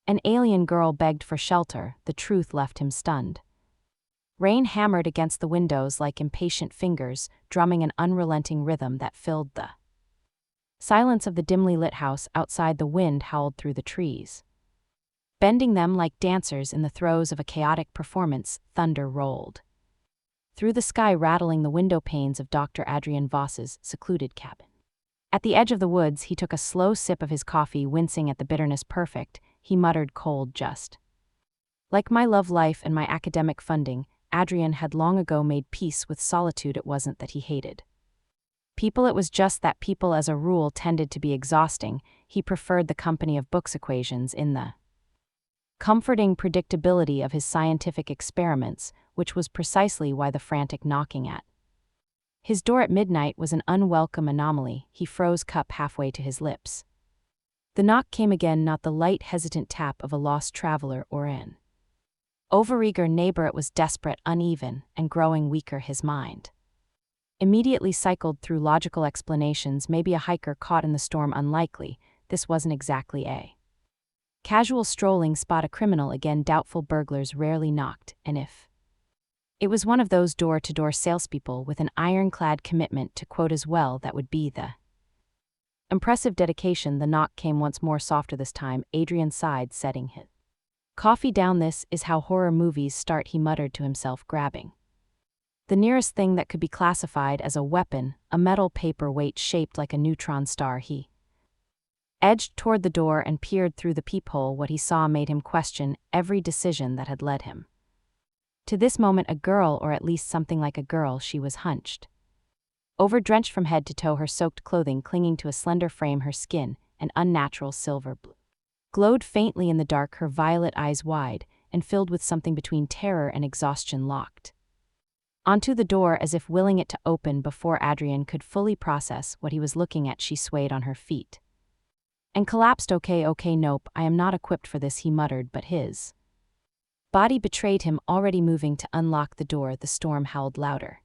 An alien girl begged for shelter, the truth left him stunned. Rain hammered against the windows like impatient fingers, drumming an unrelenting rhythm that filled the silence of the dimly lit house. Outside, the wind howled through the trees. Bending them like dancers in the throes of a chaotic performance, thunder rolled through the sky, rattling the window panes of Dr. Adrian Voss's secluded cabin. At the edge of the woods, he took a slow sip of his coffee, wincing at the bitterness. Perfect, he muttered, cold just like my love life and my academic funding. Adrian had long ago made peace with solitude. It wasn't that he hated people, it was just that people as a rule tended to be exhausting. He preferred the company of books, equations in the comforting predictability of his scientific experiments, which was precisely why the frantic knocking at his door at midnight was an unwelcome anomaly. He froze, cup halfway to his lips. The knock came again, not the light, hesitant tap of a lost traveler or an overeager neighbor. It was desperate, uneven, and growing weaker. His mind immediately cycled through logical explanations. Maybe a hiker caught in the storm. Unlikely. This wasn't exactly a casual strolling spot. A criminal again. Doubtful. Burglars rarely knocked, and if it was one of those door-to-door salespeople with an ironclad commitment to quote as well, that would be the impressive dedication. The knock came once more, softer this time. Adrian sighed, setting his coffee down. This is how horror movies start, he muttered to himself, grabbing the nearest thing that could be classified as a weapon, a metal paperweight shaped like a neutron star. He edged toward the door and peered through the peephole. What he saw made him question every decision that had led him to this moment. A girl, or at least something like a girl. She was hunched over, drenched from head to toe, her soaked clothing clinging to a slender frame. Her skin, an unnatural silver blue, glowed faintly in the dark, her violet eyes wide and filled with something between terror and exhaustion. Locked onto the door as if willing it to open before Adrian could fully process what he was looking at, she swayed on her feet and collapsed. Okay, nope, I am not equipped for this, he muttered, but his body betrayed him, already moving to unlock the door. The storm howled louder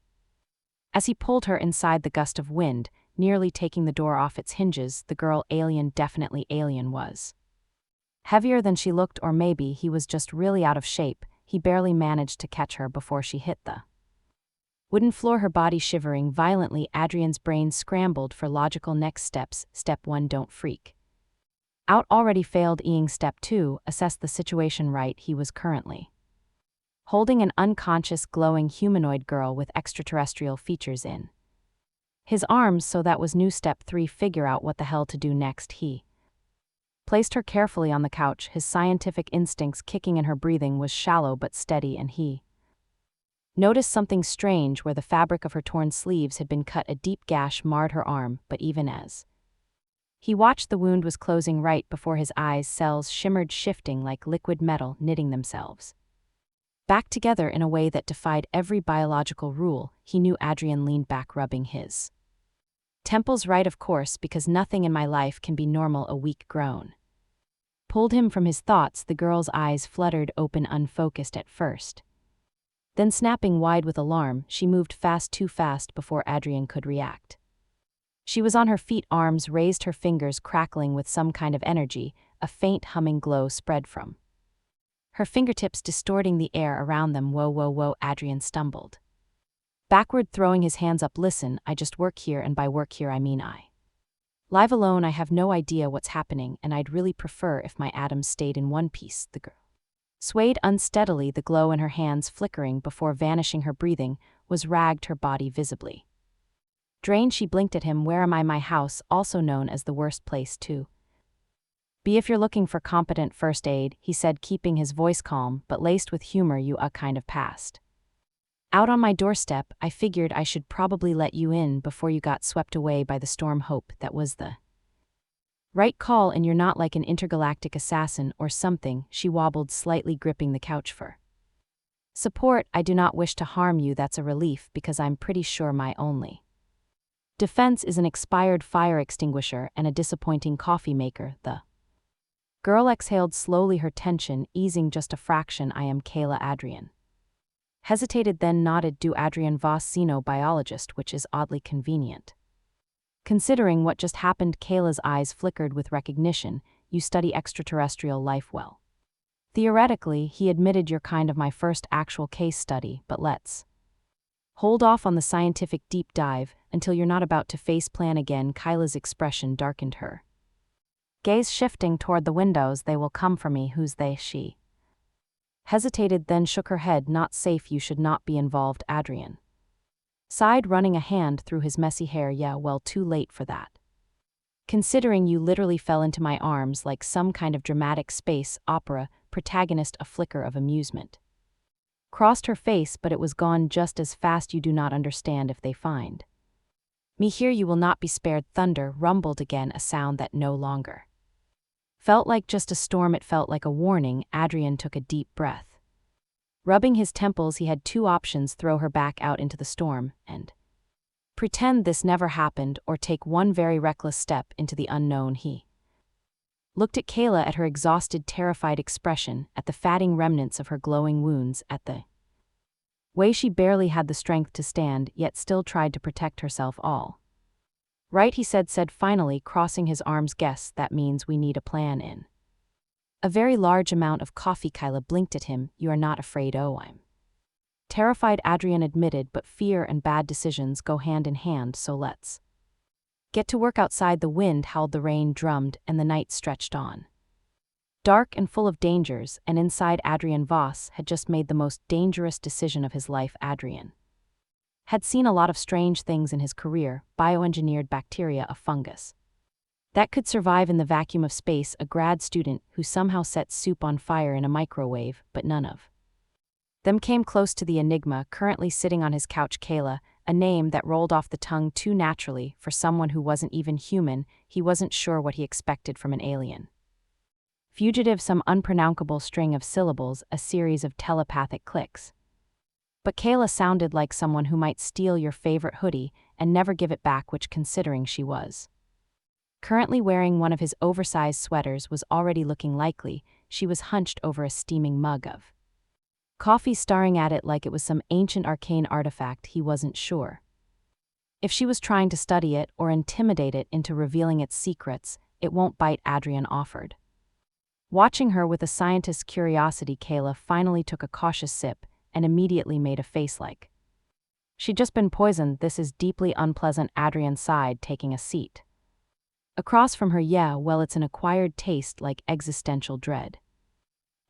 as he pulled her inside, the gust of wind nearly taking the door off its hinges. The girl, alien, definitely alien, was heavier than she looked, or maybe he was just really out of shape. He barely managed to catch her before she hit the wooden floor, her body shivering violently. Adrian's brain scrambled for logical next steps. Step 1, don't freak out. Already failed. Step 2, assess the situation. Right, he was currently holding an unconscious, glowing humanoid girl with extraterrestrial features in his arms, so that was new. Step 3, figure out what the hell to do next. He placed her carefully on the couch, his scientific instincts kicking in. Her breathing was shallow but steady, and he noticed something strange. Where the fabric of her torn sleeves had been cut, a deep gash marred her arm, but even as he watched, the wound was closing right before his eyes. Cells shimmered, shifting like liquid metal, knitting themselves back together in a way that defied every biological rule. He knew. Adrian leaned back, rubbing his temples. Right, of course, because nothing in my life can be normal. A weak groan pulled him from his thoughts. The girl's eyes fluttered open, unfocused at first, then snapping wide with alarm. She moved fast, too fast before Adrian could react. She was on her feet, arms raised, her fingers crackling with some kind of energy. A faint humming glow spread from her fingertips, distorting the air around them. Whoa, Adrian stumbled backward, throwing his hands up. Listen, I just work here, and by work here I mean I live alone. I have no idea what's happening, and I'd really prefer if my atoms stayed in one piece. The girl swayed unsteadily, the glow in her hands flickering before vanishing. Her breathing was ragged, her body visibly drained. She blinked at him. Where am I? My house, also known as the worst place to be if you're looking for competent first aid, he said, keeping his voice calm but laced with humor. You kind of passed out on my doorstep. I figured I should probably let you in before you got swept away by the storm. Hope that was the right call, and you're not like an intergalactic assassin or something. She wobbled slightly, gripping the couch for support. I do not wish to harm you. That's a relief, because I'm pretty sure my only defense is an expired fire extinguisher and a disappointing coffee maker. The girl exhaled slowly, her tension easing just a fraction. I am Kayla. Adrian hesitated, then nodded. Do Adrian Voss, xenobiologist, which is oddly convenient considering what just happened. Kayla's eyes flickered with recognition. You study extraterrestrial life. Well, Theoretically, he admitted you're kind of my first actual case study, but let's hold off on the scientific deep dive until you're not about to faceplant again. Kyla's expression darkened her gaze, shifting toward the windows. They will come for me. Who's they? She hesitated, then shook her head. Not safe. You should not be involved. Adrian sighed, running a hand through his messy hair. Yeah, well, too late for that. Considering you literally fell into my arms like some kind of dramatic space opera protagonist. A flicker of amusement crossed her face, but it was gone just as fast. You do not understand. If they find me here, you will not be spared. Thunder rumbled again, a sound that no longer felt like just a storm. It felt like a warning. Adrian took a deep breath. Rubbing his temples, he had two options: throw her back out into the storm and pretend this never happened, or take one very reckless step into the unknown. He looked at Kayla, at her exhausted, terrified expression, at the fatting remnants of her glowing wounds, at the way she barely had the strength to stand, yet still tried to protect herself. All right, he said finally, crossing his arms. Guess that means we need a plan in a very large amount of coffee. Kyla blinked at him. You are not afraid? Oh, I'm terrified, Adrian admitted, but fear and bad decisions go hand in hand, so let's get to work. Outside, the wind howled, the rain drummed, and the night stretched on, dark and full of dangers. And inside, Adrian Voss had just made the most dangerous decision of his life. Adrian had seen a lot of strange things in his career: bioengineered bacteria, a fungus that could survive in the vacuum of space, a grad student who somehow set soup on fire in a microwave, but none of them came close to the enigma currently sitting on his couch. Kayla, a name that rolled off the tongue too naturally for someone who wasn't even human. He wasn't sure what he expected from an alien fugitive, some unpronounceable string of syllables, a series of telepathic clicks. But Kayla sounded like someone who might steal your favorite hoodie and never give it back, which, considering she was currently wearing one of his oversized sweaters, was already looking likely. She was hunched over a steaming mug of coffee, staring at it like it was some ancient arcane artifact. He wasn't sure if she was trying to study it or intimidate it into revealing its secrets. It won't bite, Adrian offered. Watching her with a scientist's curiosity, Kayla finally took a cautious sip and immediately made a face like she'd just been poisoned. This is deeply unpleasant, Adrian sighed, taking a seat across from her. Yeah, well, it's an acquired taste, like existential dread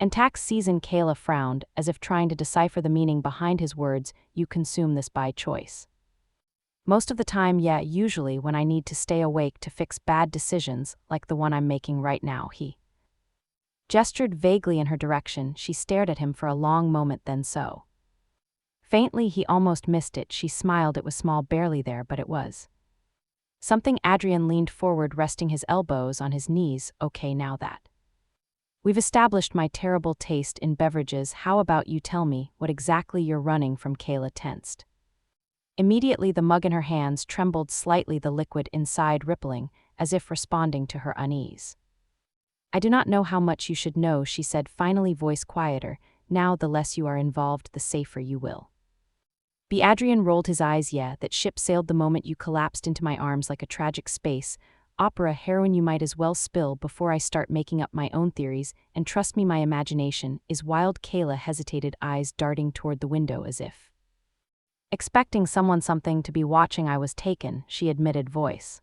and tax season. Kayla frowned, as if trying to decipher the meaning behind his words. You consume this by choice? Most of the time, yeah, usually when I need to stay awake to fix bad decisions, like the one I'm making right now. He gestured vaguely in her direction. She stared at him for a long moment, then so faintly he almost missed it. She smiled. It was small, barely there, but it was something. Adrian leaned forward, resting his elbows on his knees. Okay, now that we've established my terrible taste in beverages, how about you tell me what exactly you're running from? Kayla tensed. Immediately, the mug in her hands trembled slightly, the liquid inside rippling, as if responding to her unease. I do not know how much you should know, she said, finally, voice quieter. Now, the less you are involved, the safer you will be. Adrian rolled his eyes. Yeah, that ship sailed the moment you collapsed into my arms like a tragic space opera heroine. You might as well spill before I start making up my own theories, and trust me, my imagination is wild. Kayla hesitated, eyes darting toward the window as if expecting something to be watching. I was taken, she admitted, voice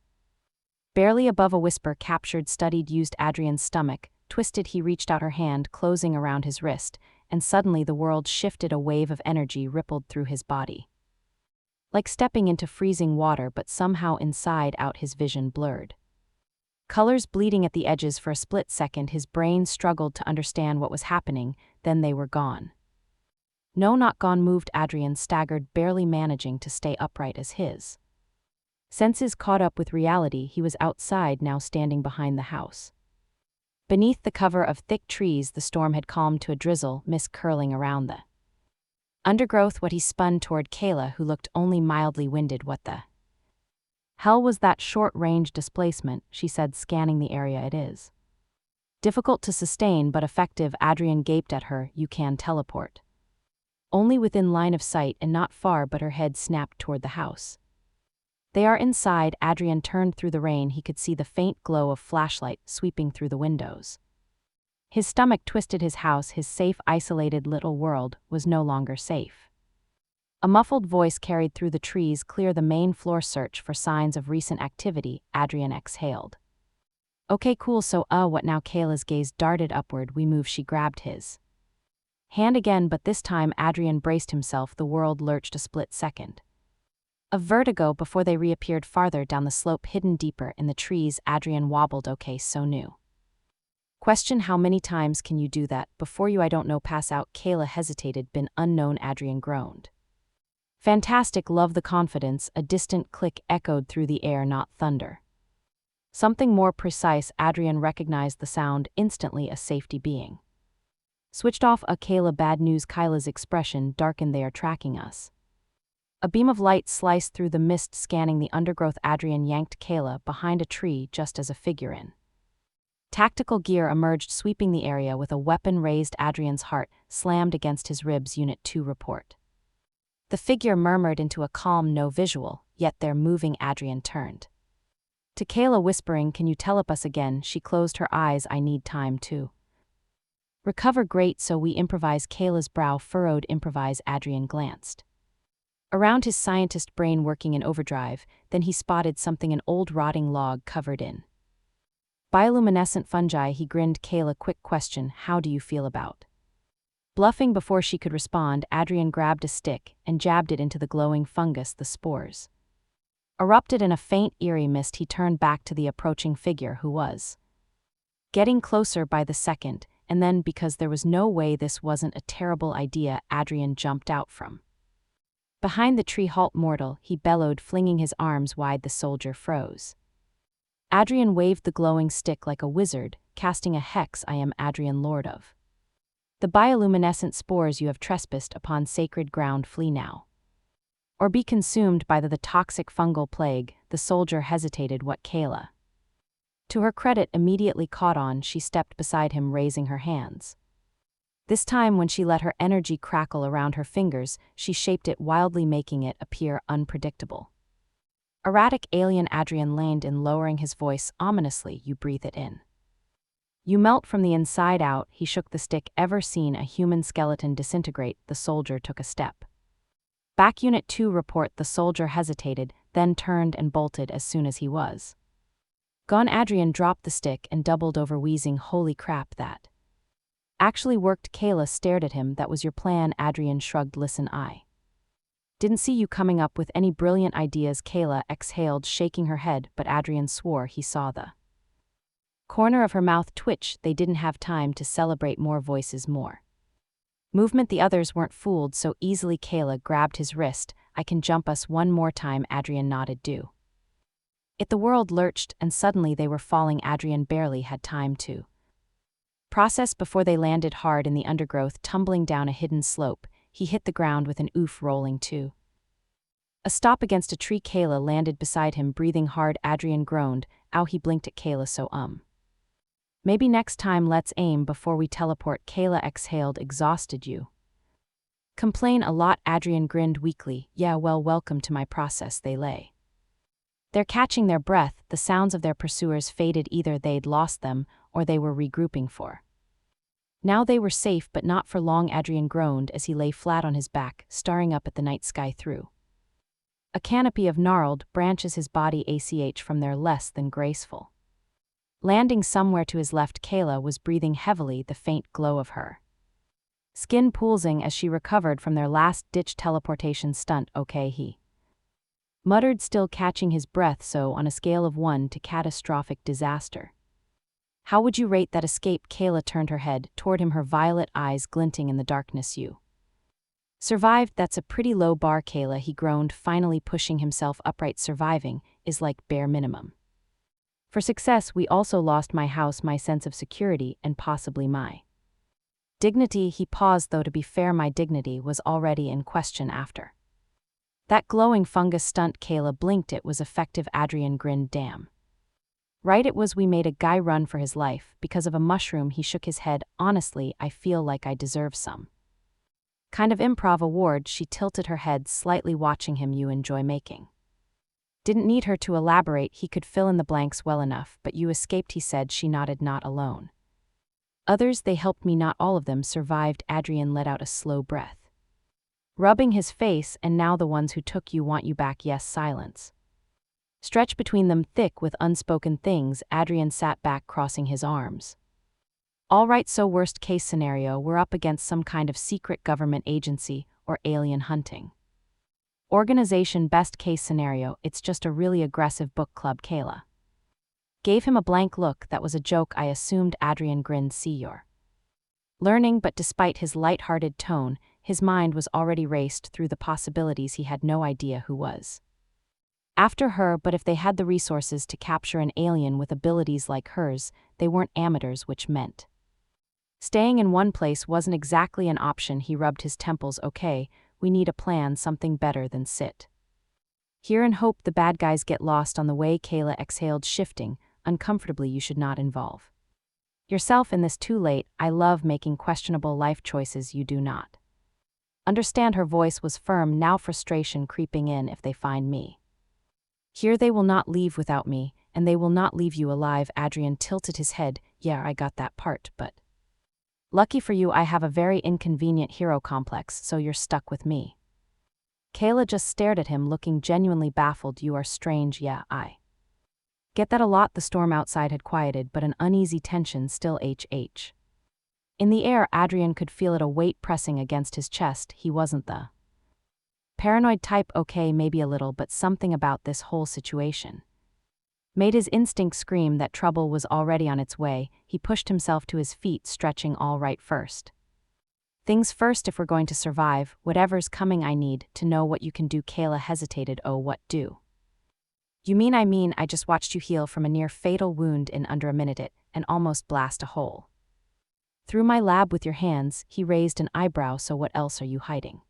barely above a whisper. Captured, studied, used. Adrian's stomach twisted. He reached out her hand, closing around his wrist, and suddenly the world shifted. A wave of energy rippled through his body, like stepping into freezing water, but somehow inside out his vision blurred. Colors bleeding at the edges. For a split second, his brain struggled to understand what was happening, then they were gone. No, not gone, moved. Adrian staggered, barely managing to stay upright as his senses caught up with reality. He was outside now, standing behind the house. Beneath the cover of thick trees, the storm had calmed to a drizzle, mist curling around the undergrowth. What he spun toward Kayla, who looked only mildly winded. What the hell was that short-range displacement? She said, scanning the area. It is difficult to sustain, but effective. Adrian gaped at her. You can teleport only within line of sight and not far, but her head snapped toward the house. They are inside. Adrian turned. Through the rain, he could see the faint glow of flashlight sweeping through the windows. His stomach twisted. His house, his safe, isolated little world, was no longer safe. A muffled voice carried through the trees. Clear the main floor. Search for signs of recent activity. Adrian exhaled. Okay, cool, so what now? Kayla's gaze darted upward. We move. She grabbed his hand again, but this time Adrian braced himself. The world lurched a split second of vertigo before they reappeared farther down the slope, hidden deeper in the trees. Adrian wobbled. Okay, so new. Question: how many times can you do that before you, I don't know, pass out? Kayla hesitated. Been unknown. Adrian groaned. Fantastic, love the confidence. A distant click echoed through the air, not thunder. Something more precise. Adrian recognized the sound instantly. A safety being switched off. Kayla, bad news. Kyla's expression darkened. They are tracking us. A beam of light sliced through the mist, scanning the undergrowth. Adrian yanked Kayla behind a tree just as a figure in tactical gear emerged, sweeping the area with a weapon raised. Adrian's heart slammed against his ribs. Unit 2 report. The figure murmured into a calm no visual, yet they're moving. Adrian turned to Kayla, whispering, can you tell us again? She closed her eyes. I need time to recover. Great, so we improvise. Kayla's brow furrowed. Improvise. Adrian glanced around, his scientist brain working in overdrive. Then he spotted something, an old rotting log covered in bioluminescent fungi. He grinned. Kayla, quick question, how do you feel about bluffing? Before she could respond, Adrian grabbed a stick and jabbed it into the glowing fungus. The spores erupted in a faint, eerie mist. He turned back to the approaching figure, who was getting closer by the second, and then, because there was no way this wasn't a terrible idea, Adrian jumped out from behind the tree. Halt, mortal, he bellowed, flinging his arms wide. The soldier froze. Adrian waved the glowing stick like a wizard, casting a hex. I am Adrian, lord of the bioluminescent spores. You have trespassed upon sacred ground. Flee now, or be consumed by the toxic fungal plague. The soldier hesitated. What? Kayla, to her credit, immediately caught on. She stepped beside him, raising her hands. This time, when she let her energy crackle around her fingers, she shaped it wildly, making it appear unpredictable. Erratic, alien. Adrian leaned in, lowering his voice ominously. You breathe it in, you melt from the inside out. He shook the stick. Ever seen a human skeleton disintegrate? The soldier took a step back. Unit 2 report. The soldier hesitated, then turned and bolted as soon as he was gone. Adrian dropped the stick and doubled over, wheezing, holy crap, that actually worked. Kayla stared at him. That was your plan? Adrian shrugged. Listen, I didn't see you coming up with any brilliant ideas. Kayla exhaled, shaking her head, but Adrian swore he saw the corner of her mouth twitch. They didn't have time to celebrate. More voices, more movement. The others weren't fooled so easily. Kayla grabbed his wrist. I can jump us one more time. Adrian nodded. Do it. The world lurched, and suddenly they were falling. Adrian barely had time to process before they landed hard in the undergrowth, tumbling down a hidden slope. He hit the ground with an oof, rolling to a stop against a tree. Kayla landed beside him, breathing hard. Adrian groaned. Ow. He blinked at Kayla. So maybe next time let's aim before we teleport. Kayla exhaled, exhausted. You complain a lot. Adrian grinned weakly. Yeah, well, welcome to my process. They lay there, catching their breath. The sounds of their pursuers faded. Either they'd lost them, or they were regrouping for now. They were safe, but not for long. Adrian groaned as he lay flat on his back, staring up at the night sky through a canopy of gnarled branches. His body ached from their less than graceful landing somewhere to his left. Kayla was breathing heavily, the faint glow of her skin pulsing as she recovered from their last-ditch teleportation stunt. Okay, he muttered, still catching his breath. So, on a scale of 1 to catastrophic disaster, how would you rate that escape? Kayla turned her head toward him, her violet eyes glinting in the darkness. You survived. That's a pretty low bar, Kayla, he groaned, finally pushing himself upright. Surviving is like bare minimum. For success, we also lost my house, my sense of security, and possibly my dignity. He paused, though to be fair, my dignity was already in question after that glowing fungus stunt. Kayla blinked. It was effective. Adrian grinned. Damn right it was. We made a guy run for his life because of a mushroom. He shook his head. Honestly, I feel like I deserve some kind of improv award. She tilted her head slightly, watching him. You enjoy making. Didn't need her to elaborate. He could fill in the blanks well enough. But you escaped, he said. She nodded. Not alone. Others, they helped me, not all of them survived. Adrian let out a slow breath. Rubbing his face, and now the ones who took you want you back. Yes, silence. Stretched between them, thick with unspoken things, Adrian sat back, crossing his arms. All right, so worst case scenario, we're up against some kind of secret government agency or alien hunting organization. Best case scenario, it's just a really aggressive book club. Kayla gave him a blank look. That was a joke, I assumed. Adrian grinned. See, you're learning. But despite his light-hearted tone, his mind was already raced through the possibilities. He had no idea who was after her, but if they had the resources to capture an alien with abilities like hers, they weren't amateurs, which meant staying in one place wasn't exactly an option. He rubbed his temples. Okay, we need a plan, something better than sit here and hope the bad guys get lost on the way. Kayla exhaled, shifting uncomfortably. You should not involve yourself in this. Too late. I love making questionable life choices. You do not understand. Her voice was firm, now frustration creeping in. If they find me here, they will not leave without me, and they will not leave you alive. Adrian tilted his head. Yeah, I got that part, but lucky for you, I have a very inconvenient hero complex, so you're stuck with me. Kayla just stared at him, looking genuinely baffled. You are strange. Yeah, I get that a lot. The storm outside had quieted, but an uneasy tension still hh. In the air, Adrian could feel it, a weight pressing against his chest. He wasn't the paranoid type. Okay, maybe a little, but something about this whole situation made his instinct scream that trouble was already on its way. He pushed himself to his feet, stretching. All right, first things first, if we're going to survive, whatever's coming, I need to know what you can do. Kayla hesitated. Oh, what do you mean? I just watched you heal from a near-fatal wound in under a minute it, and almost blast a hole through my lab with your hands. He raised an eyebrow. So what else are you hiding?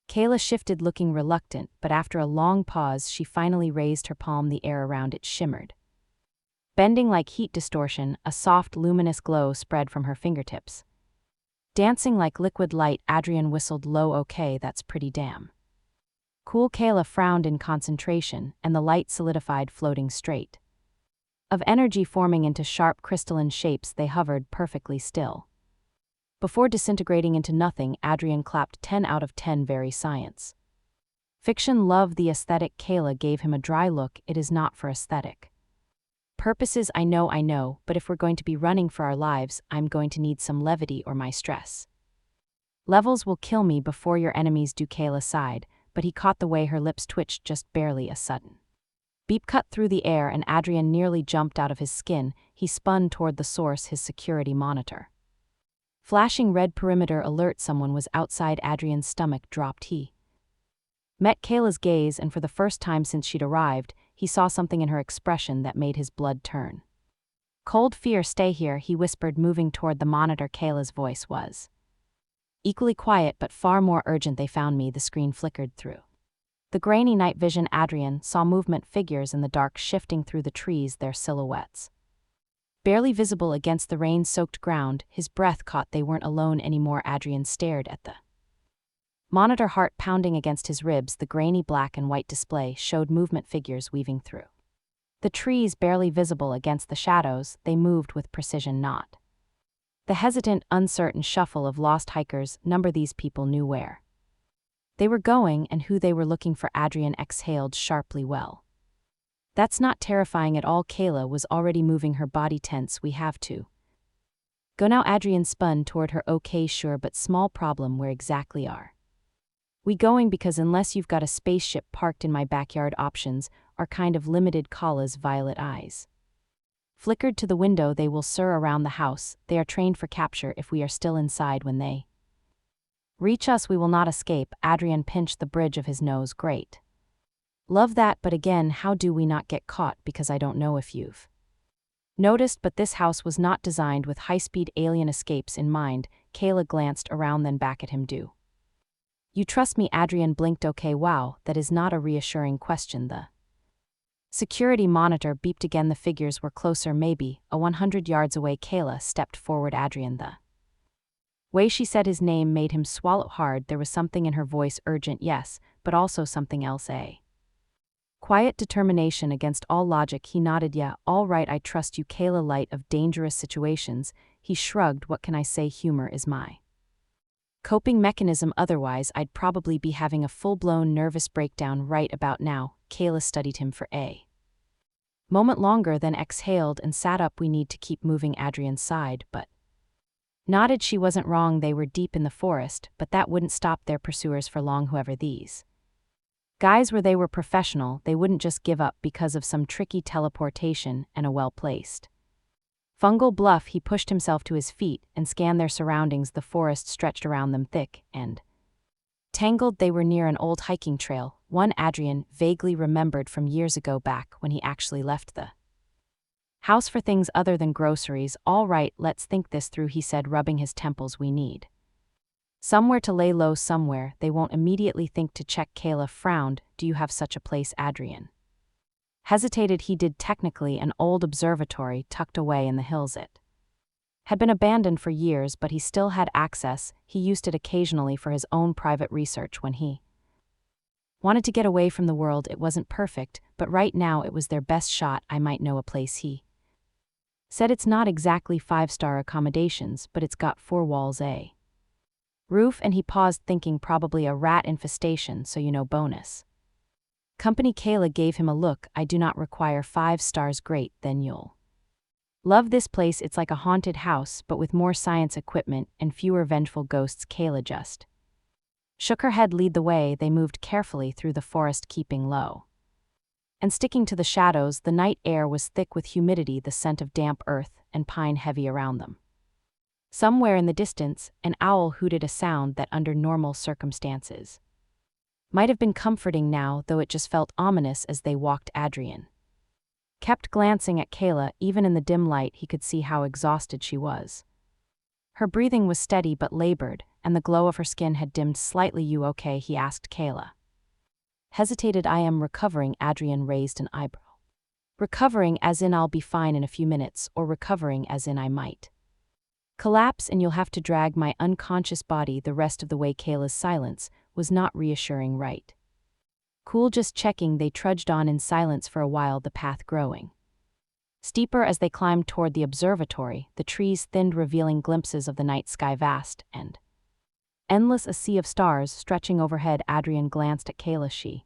Kayla shifted, looking reluctant, but after a long pause, she finally raised her palm. The air around it shimmered, bending like heat distortion. A soft, luminous glow spread from her fingertips, dancing like liquid light. Adrian whistled low. Okay, that's pretty damn cool. Kayla frowned in concentration, and the light solidified, floating straight of energy, forming into sharp crystalline shapes. They hovered perfectly still before disintegrating into nothing. Adrian clapped. 10 out of 10. Very science fiction. Love the aesthetic. Kayla gave him a dry look. It is not for aesthetic purposes. I know, but if we're going to be running for our lives, I'm going to need some levity, or my stress levels will kill me before your enemies do. Kayla sighed, but he caught the way her lips twitched just barely. A sudden beep cut through the air, and Adrian nearly jumped out of his skin. He spun toward the source, his security monitor flashing red. Perimeter alert. Someone was outside. Adrian's stomach dropped. He met Kayla's gaze, and for the first time since she'd arrived, he saw something in her expression that made his blood turn cold. Fear. Stay here, he whispered, moving toward the monitor. Kayla's voice was equally quiet, but far more urgent. They found me. The screen flickered through the grainy night vision. Adrian saw movement, figures in the dark shifting through the trees, their silhouettes barely visible against the rain-soaked ground. His breath caught. They weren't alone anymore. Adrian stared at the monitor, heart pounding against his ribs. The grainy black and white display showed movement, figures weaving through the trees, barely visible against the shadows. They moved with precision, not the hesitant, uncertain shuffle of lost hikers. Number. These people knew where they were going and who they were looking for. Adrian exhaled sharply. Well, that's not terrifying at all. Kayla was already moving, her body tense. We have to go now. Adrian spun toward her. Okay, sure, but small problem. Where exactly are we going? Because unless you've got a spaceship parked in my backyard, options are kind of limited. Kayla's violet eyes flickered to the window. They will soar around the house. They are trained for capture. If we are still inside when they reach us, we will not escape. Adrian pinched the bridge of his nose. Great. Love that, but again, how do we not get caught? Because I don't know if you've noticed, but this house was not designed with high-speed alien escapes in mind. Kayla glanced around, then back at him. Do you trust me? Adrian blinked. Okay, wow, that is not a reassuring question. The security monitor beeped again. The figures were closer, maybe 100 yards away. Kayla stepped forward. Adrian, the way she said his name made him swallow hard. There was something in her voice, urgent, yes, but also something else, a quiet determination against all logic. He nodded. Yeah, all right, I trust you. Kayla, light of dangerous situations, He shrugged. What can I say? Humor is my coping mechanism. Otherwise, I'd probably be having a full-blown nervous breakdown right about now. Kayla studied him for a moment longer, then exhaled and sat up. We need to keep moving. Adrian sighed, but nodded. She wasn't wrong. They were deep in the forest, but that wouldn't stop their pursuers for long. Whoever these guys were, they were professional. They wouldn't just give up because of some tricky teleportation and a well-placed fungal bluff. He pushed himself to his feet and scanned their surroundings. The forest stretched around them, thick and tangled. They were near an old hiking trail, one Adrian vaguely remembered from years ago, back when he actually left the house for things other than groceries. All right, let's think this through, he said, rubbing his temples. We need somewhere to lay low, somewhere they won't immediately think to check. Kayla frowned. Do you have such a place? Adrian hesitated. He did. Technically an old observatory tucked away in the hills. It had been abandoned for years, but he still had access. He used it occasionally for his own private research when he wanted to get away from the world. It wasn't perfect, but right now it was their best shot. I might know a place, he said. It's not exactly 5-star accommodations, but it's got 4 walls, a roof, and he paused, thinking probably a rat infestation, so bonus company. Kayla gave him a look. I do not require 5 stars. Great, then you'll love this place. It's like a haunted house, but with more science equipment and fewer vengeful ghosts. Kayla just shook her head. Lead the way. They moved carefully through the forest, keeping low and sticking to the shadows. The night air was thick with humidity, the scent of damp earth and pine heavy around them. Somewhere in the distance, an owl hooted, a sound that under normal circumstances might have been comforting now, though it just felt ominous as they walked. Adrian kept glancing at Kayla. Even in the dim light, he could see how exhausted she was. Her breathing was steady but labored, and the glow of her skin had dimmed slightly. You okay? He asked. Kayla hesitated. I am recovering. Adrian raised an eyebrow. Recovering as in I'll be fine in a few minutes, or recovering as in I might collapse and you'll have to drag my unconscious body the rest of the way? Kayla's silence was not reassuring. Right. Cool, just checking. They trudged on in silence for a while, the path growing steeper as they climbed toward the observatory. The trees thinned, revealing glimpses of the night sky, vast and endless, a sea of stars stretching overhead. Adrian glanced at Kayla. She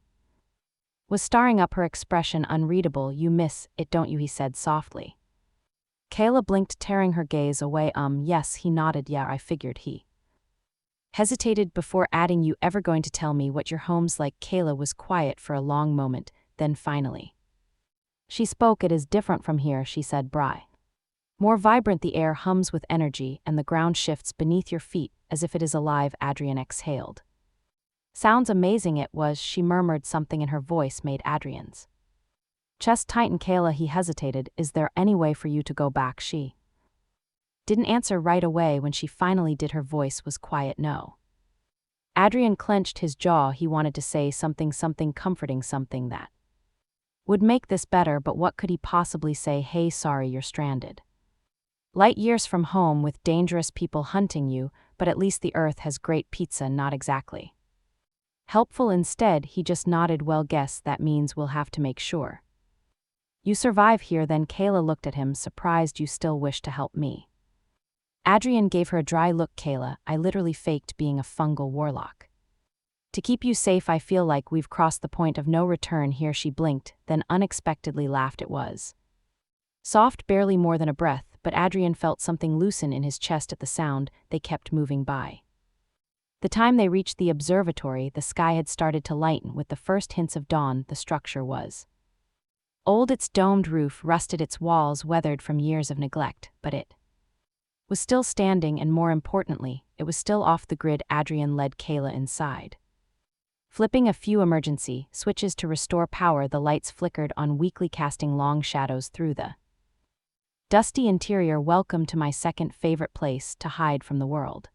was staring up, her expression unreadable. You miss it, don't you? He said softly. Kayla blinked, tearing her gaze away. Yes, he nodded. Yeah, I figured. He hesitated before adding, you ever going to tell me what your home's like? Kayla was quiet for a long moment, then finally she spoke. It is different from here, she said. More vibrant. The air hums with energy, and the ground shifts beneath your feet as if it is alive. Adrian exhaled. Sounds amazing. It was, she murmured. Something in her voice made Adrian's chest tighten. Kayla, he hesitated. Is there any way for you to go back? She didn't answer right away. When she finally did, her voice was quiet. No. Adrian clenched his jaw. He wanted to say something comforting, something that would make this better, but what could he possibly say? Hey, sorry you're stranded light years from home with dangerous people hunting you, but at least the earth has great pizza. Not exactly helpful. Instead, he just nodded. Well, guess that means we'll have to make sure you survive here then. Kayla looked at him, surprised. You still wish to help me? Adrian gave her a dry look. Kayla, I literally faked being a fungal warlock to keep you safe. I feel like we've crossed the point of no return here. She blinked, then unexpectedly laughed. It was soft, barely more than a breath, but Adrian felt something loosen in his chest at the sound. They kept moving by. The time they reached the observatory, the sky had started to lighten with the first hints of dawn. The structure was old, its domed roof rusted, its walls weathered from years of neglect, but it was still standing, and more importantly, it was still off the grid. Adrian led Kayla inside. Flipping a few emergency switches to restore power, the lights flickered on weakly, casting long shadows through the dusty interior. Welcome to my second favorite place to hide from the world,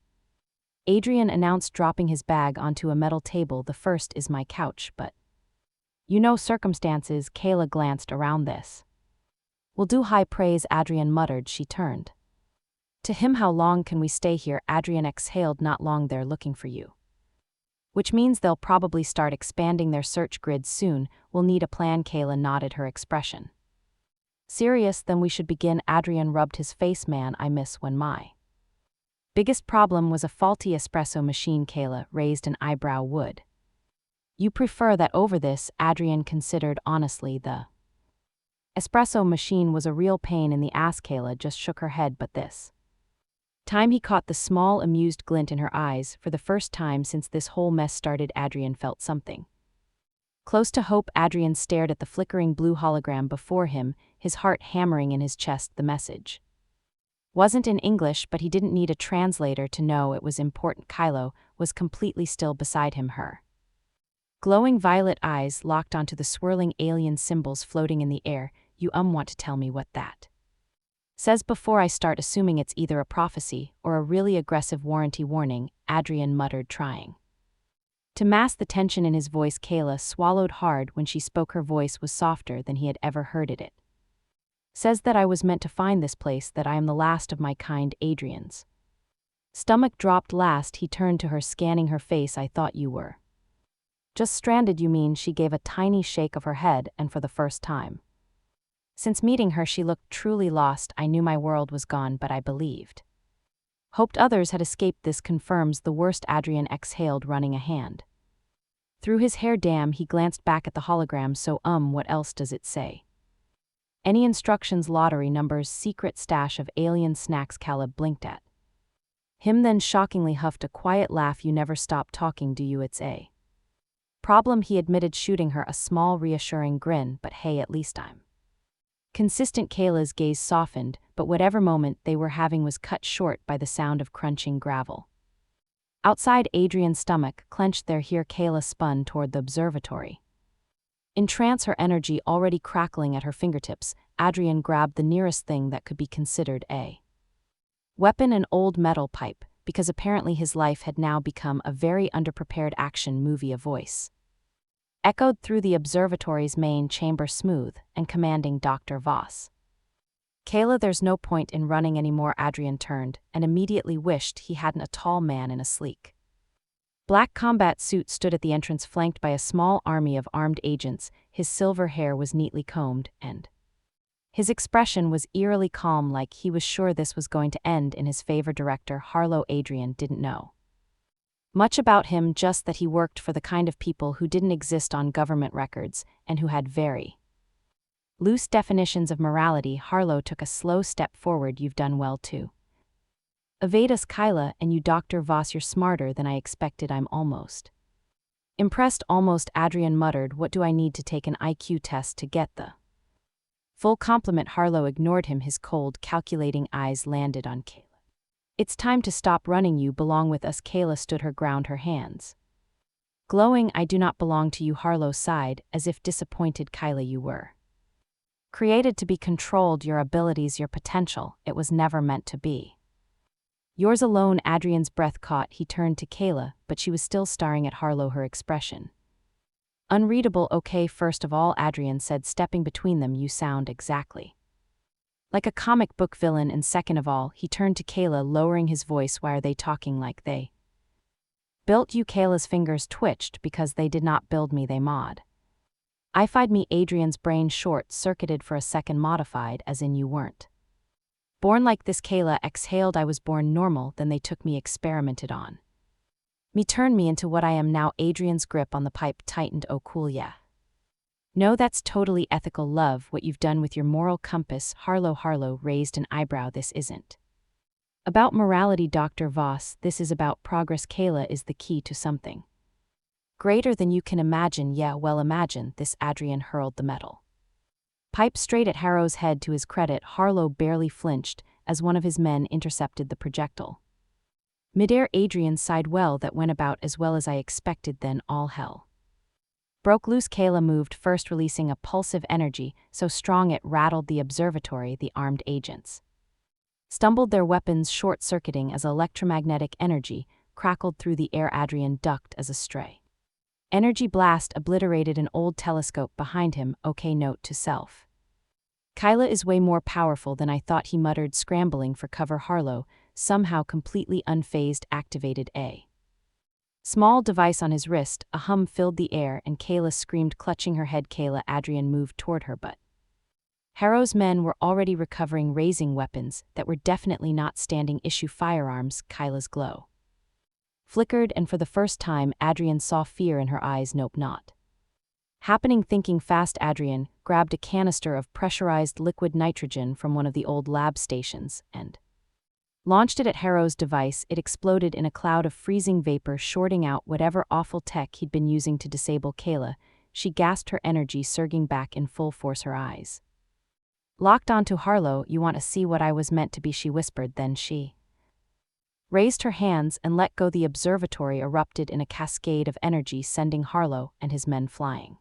Adrian announced, dropping his bag onto a metal table. The first is my couch, but circumstances. Kayla glanced around. This will do. High praise, Adrian muttered. She turned to him. How long can we stay here? Adrian exhaled. Not long. They're looking for you, which means they'll probably start expanding their search grid soon. We'll need a plan. Kayla nodded, her expression Serious, then we should begin. Adrian rubbed his face. Man, I miss when my biggest problem was a faulty espresso machine. Kayla raised an eyebrow. Would you prefer that over this? Adrian considered honestly. The espresso machine was a real pain in the ass. Kayla just shook her head, but this time he caught the small, amused glint in her eyes. For the first time since this whole mess started, Adrian felt something close to hope. Adrian stared at the flickering blue hologram before him, his heart hammering in his chest. The message wasn't in English, but he didn't need a translator to know it was important. Kylo was completely still beside him. Her glowing violet eyes locked onto the swirling alien symbols floating in the air. You want to tell me what that says before I start assuming it's either a prophecy or a really aggressive warranty warning? Adrian muttered, trying to mask the tension in his voice. Kayla swallowed hard when she spoke. Her voice was softer than he had ever heard it. It says that I was meant to find this place, that I am the last of my kind. Adrian's stomach dropped. Last, he turned to her, scanning her face. I thought you were just stranded. You mean? She gave a tiny shake of her head, and for the first time since meeting her, she looked truly lost. I knew my world was gone, but I hoped others had escaped. This confirms the worst. Adrian exhaled, running a hand through his hair. Damn, he glanced back at the hologram. So, what else does it say? Any instructions? Lottery numbers, secret stash of alien snacks. Caleb blinked at him, then shockingly huffed a quiet laugh. You never stop talking, do you? It's a problem, he admitted, shooting her a small, reassuring grin. But hey, at least I'm consistent. Kayla's gaze softened, but whatever moment they were having was cut short by the sound of crunching gravel outside. Adrian's stomach clenched there. Here, Kayla spun toward the observatory. In trance, her energy already crackling at her fingertips, Adrian grabbed the nearest thing that could be considered a weapon, an old metal pipe, because apparently his life had now become a very underprepared action movie. A voice echoed through the observatory's main chamber, smooth and commanding. Dr. Voss. Kayla, there's no point in running anymore. Adrian turned and immediately wished he hadn't. A tall man in a sleek black combat suit stood at the entrance, flanked by a small army of armed agents. His silver hair was neatly combed, and his expression was eerily calm, like he was sure this was going to end in his favor. Director Harlow. Adrian didn't know much about him, just that he worked for the kind of people who didn't exist on government records and who had very loose definitions of morality. Harlow took a slow step forward. You've done well to evade us, Kyla, and you, Dr. Voss, you're smarter than I expected. I'm almost impressed. Almost, Adrian muttered. What do I need to take an IQ test to get the full compliment? Harlow ignored him. His cold, calculating eyes landed on Kayla. It's time to stop running. You belong with us. Kayla stood her ground, her hands glowing. I do not belong to you. Harlow sighed, as if disappointed. Kyla, you were created to be controlled. Your abilities, your potential, it was never meant to be yours alone. Adrian's breath caught. He turned to Kayla, but she was still staring at Harlow, her expression unreadable. Okay, first of all, Adrian said, stepping between them, you sound exactly like a comic book villain. And second of all, he turned to Kayla, lowering his voice, why are they talking like they built you? Kayla's fingers twitched. Because they did not build me, they modified me. Adrian's brain short-circuited for a second. Modified, as in you weren't born like this? Kayla exhaled. I was born normal, then they took me, experimented on me, turned me into what I am now. Adrian's grip on the pipe tightened. Oh cool, yeah. No, that's totally ethical. Love what you've done with your moral compass. Harlow raised an eyebrow. This isn't about morality, Dr. Voss, this is about progress. Kayla is the key to something greater than you can imagine. Yeah, well, imagine this. Adrian hurled the metal pipe straight at Harrow's head. To his credit, Harlow barely flinched as one of his men intercepted the projectile. Midair, Adrian sighed. Well, that went about as well as I expected. Then all hell broke loose. Kayla moved first, releasing a pulse of energy so strong it rattled the observatory. The armed agents stumbled, their weapons short-circuiting as electromagnetic energy crackled through the air. Adrian ducked as a stray energy blast obliterated an old telescope behind him. Okay, note to self. Kyla is way more powerful than I thought, he muttered, scrambling for cover. Harlow, somehow completely unfazed, activated a small device on his wrist. A hum filled the air and Kayla screamed, clutching her head. Kayla, Adrian moved toward her, but Harrow's men were already recovering raising weapons that were definitely not standing issue firearms. Kyla's glow flickered, and for the first time Adrian saw fear in her eyes. Nope, not happening. Thinking fast, Adrian grabbed a canister of pressurized liquid nitrogen from one of the old lab stations and launched it at Harrow's device. It exploded in a cloud of freezing vapor, shorting out whatever awful tech he'd been using to disable Kayla. She gasped, her energy surging back in full force, her eyes locked onto Harlow. "You want to see what I was meant to be?" she whispered. Then she raised her hands and let go. The observatory erupted in a cascade of energy, sending Harlow and his men flying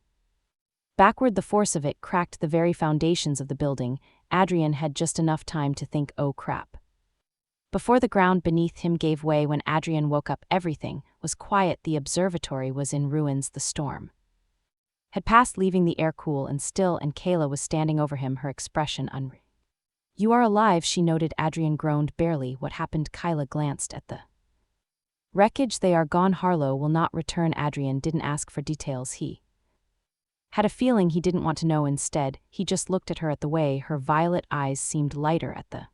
backward. The force of it cracked the very foundations of the building. Adrian had just enough time to think, "Oh crap," before the ground beneath him gave way. When Adrian woke up, everything was quiet. The observatory was in ruins. The storm had passed, leaving the air cool and still, and Kayla was standing over him, her expression unreal. "You are alive," she noted. Adrian groaned. "Barely. What happened?" Kyla glanced at the wreckage. "They are gone. Harlow will not return." Adrian didn't ask for details. He had a feeling he didn't want to know. Instead, he just looked at her. At the way her violet eyes seemed lighter, at the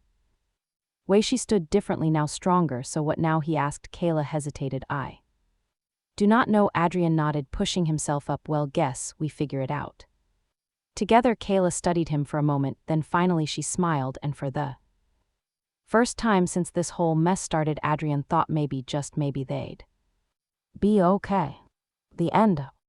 way she stood differently now, stronger. "So what now?" he asked. Kayla hesitated. "I do not know." Adrian nodded, pushing himself up. "Well, guess we figure it out together." Kayla studied him for a moment, then finally she smiled, and for the first time since this whole mess started, Adrian thought maybe, just maybe, they'd be okay. The end.